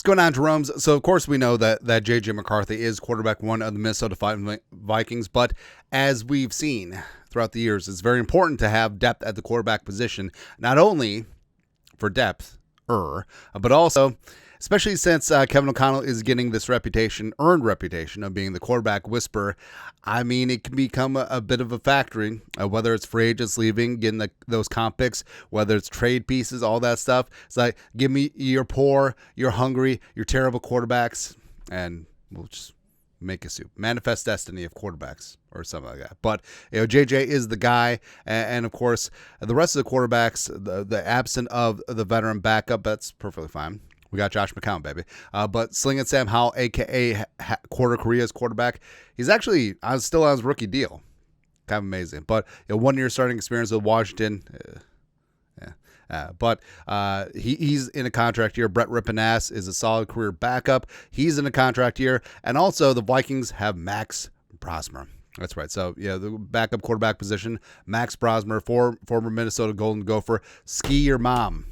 What's going on, Jerome's? So, of course, we know that J.J. McCarthy is quarterback one of the Minnesota Vikings, but as we've seen throughout the years, it's very important to have depth at the quarterback position, not only for depth, but also, especially since Kevin O'Connell is getting this earned reputation of being the quarterback whisperer. I mean, it can become a bit of a factory, whether it's free agents leaving, getting those comp picks, whether it's trade pieces, all that stuff. It's like, give me your poor, you're hungry, you're terrible quarterbacks, and we'll just make a soup. Manifest destiny of quarterbacks or something like that. But, JJ is the guy. And of course, the rest of the quarterbacks, the absent of the veteran backup, that's perfectly fine. We got Josh McCown, baby. But Slinging Sam Howell, a.k.a. Quarter Korea's quarterback, he's actually still on his rookie deal. Kind of amazing. But 1 year starting experience with Washington. But he's in a contract year. Brett Rippenass is a solid career backup. He's in a contract year. And also the Vikings have Max Brosmer. That's right. So, the backup quarterback position, Max Brosmer, former Minnesota Golden Gopher. Ski your mom.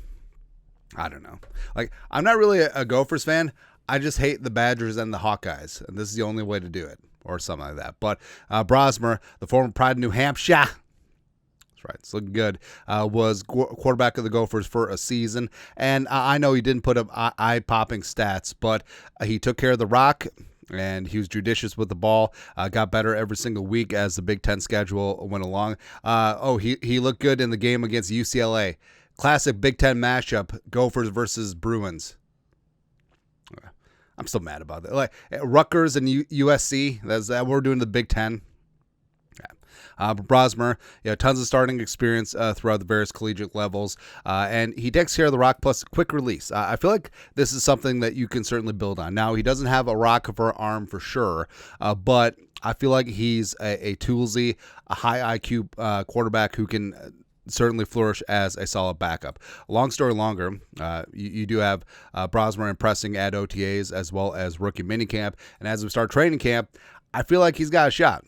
I don't know. I'm not really a Gophers fan. I just hate the Badgers and the Hawkeyes, and this is the only way to do it, or something like that. But Brosmer, the former Pride of New Hampshire, that's right, it's looking good, was quarterback of the Gophers for a season. And I know he didn't put up eye-popping stats, but he took care of the rock, and he was judicious with the ball, got better every single week as the Big Ten schedule went along. He looked good in the game against UCLA. Classic Big Ten mashup, Gophers versus Bruins. I'm still mad about that. Like Rutgers and USC, that we're doing the Big Ten. Brosmer, tons of starting experience throughout the various collegiate levels, and he takes care of the rock plus quick release. I feel like this is something that you can certainly build on. Now, he doesn't have a rock for an arm for sure, but I feel like he's a toolsy, a high IQ quarterback who can certainly flourish as a solid backup. Long story longer, you do have Brosmer impressing at OTAs as well as rookie minicamp, and as we start training camp, I feel like he's got a shot.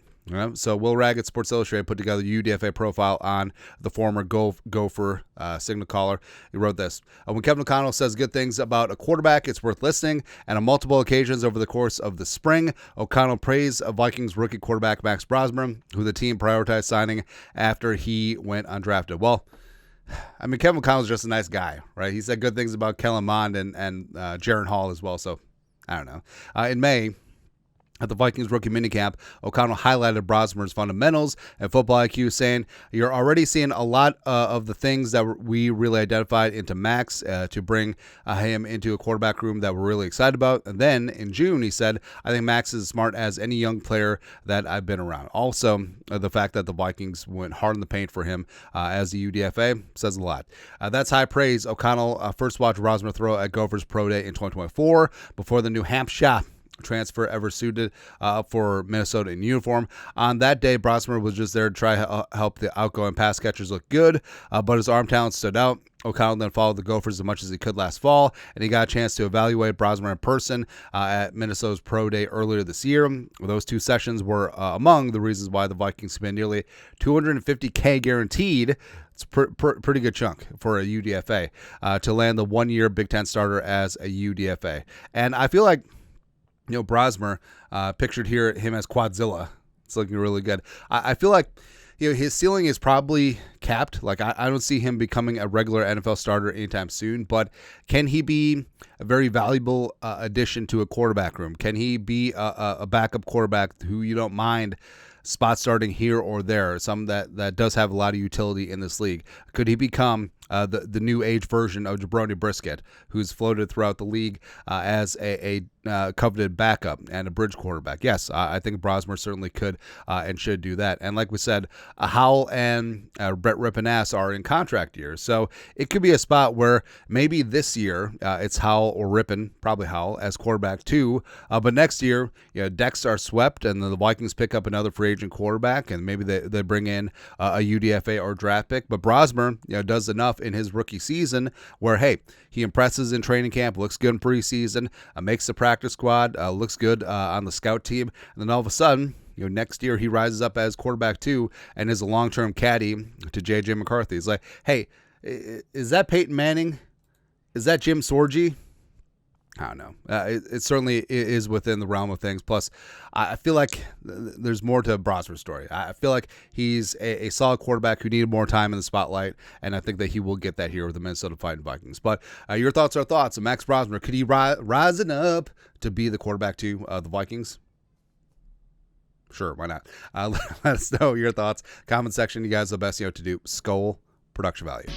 So Will Raggett, Sports Illustrated, put together a UDFA profile on the former Gopher signal caller. He wrote this: when Kevin O'Connell says good things about a quarterback, it's worth listening. And on multiple occasions over the course of the spring, O'Connell praised Vikings rookie quarterback Max Brosmer, who the team prioritized signing after he went undrafted. Well, I mean, Kevin O'Connell's just a nice guy, right? He said good things about Kellen Mond and Jaron Hall as well. So I don't know. In May, at the Vikings rookie minicamp, O'Connell highlighted Brosmer's fundamentals and football IQ, saying, "You're already seeing a lot of the things that we really identified into Max to bring him into a quarterback room that we're really excited about." And then in June, he said, "I think Max is as smart as any young player that I've been around." Also, the fact that the Vikings went hard in the paint for him as the UDFA says a lot. That's high praise. O'Connell first watched Brosmer throw at Gophers Pro Day in 2024 before the New Hampshire transfer ever suited for Minnesota in uniform. On that day, Brosmer was just there to try to help the outgoing pass catchers look good, but his arm talent stood out. O'Connell then followed the Gophers as much as he could last fall, and he got a chance to evaluate Brosmer in person at Minnesota's Pro Day earlier this year. Those two sessions were among the reasons why the Vikings spent nearly $250K guaranteed. It's pretty good chunk for a UDFA to land the 1 year Big Ten starter as a UDFA. And I feel like Brosmer, pictured here, him as Quadzilla. It's looking really good. I feel like, his ceiling is probably capped. Like, I don't see him becoming a regular NFL starter anytime soon, but can he be a very valuable addition to a quarterback room? Can he be a backup quarterback who you don't mind spot starting here or there, some that does have a lot of utility in this league? Could he become the new age version of Jabroni Brisket, who's floated throughout the league as a coveted backup and a bridge quarterback? Yes, I think Brosmer certainly could and should do that. And like we said, Howell and Brett Rippenass are in contract years, so it could be a spot where maybe this year it's Howell or Rippin, probably Howell, as quarterback too, but next year decks are swept and the Vikings pick up another free agent quarterback, and maybe they bring in a UDFA or draft pick. But Brosmer does enough in his rookie season where, hey, he impresses in training camp, looks good in preseason, makes the practice squad, looks good on the scout team, and then all of a sudden, next year he rises up as quarterback too and is a long-term caddy to J.J. McCarthy. It's like, hey, is that Peyton Manning? Is that Jim Sorgi? I don't know. It certainly is within the realm of things. Plus, I feel like there's more to Brosmer's story. I feel like he's a solid quarterback who needed more time in the spotlight, and I think that he will get that here with the Minnesota Fighting Vikings. But your thoughts are thoughts. And Max Brosmer, could he rising up to be the quarterback to the Vikings? Sure, why not? Let us know your thoughts. Comment section. You guys are the best to do. Skull production value.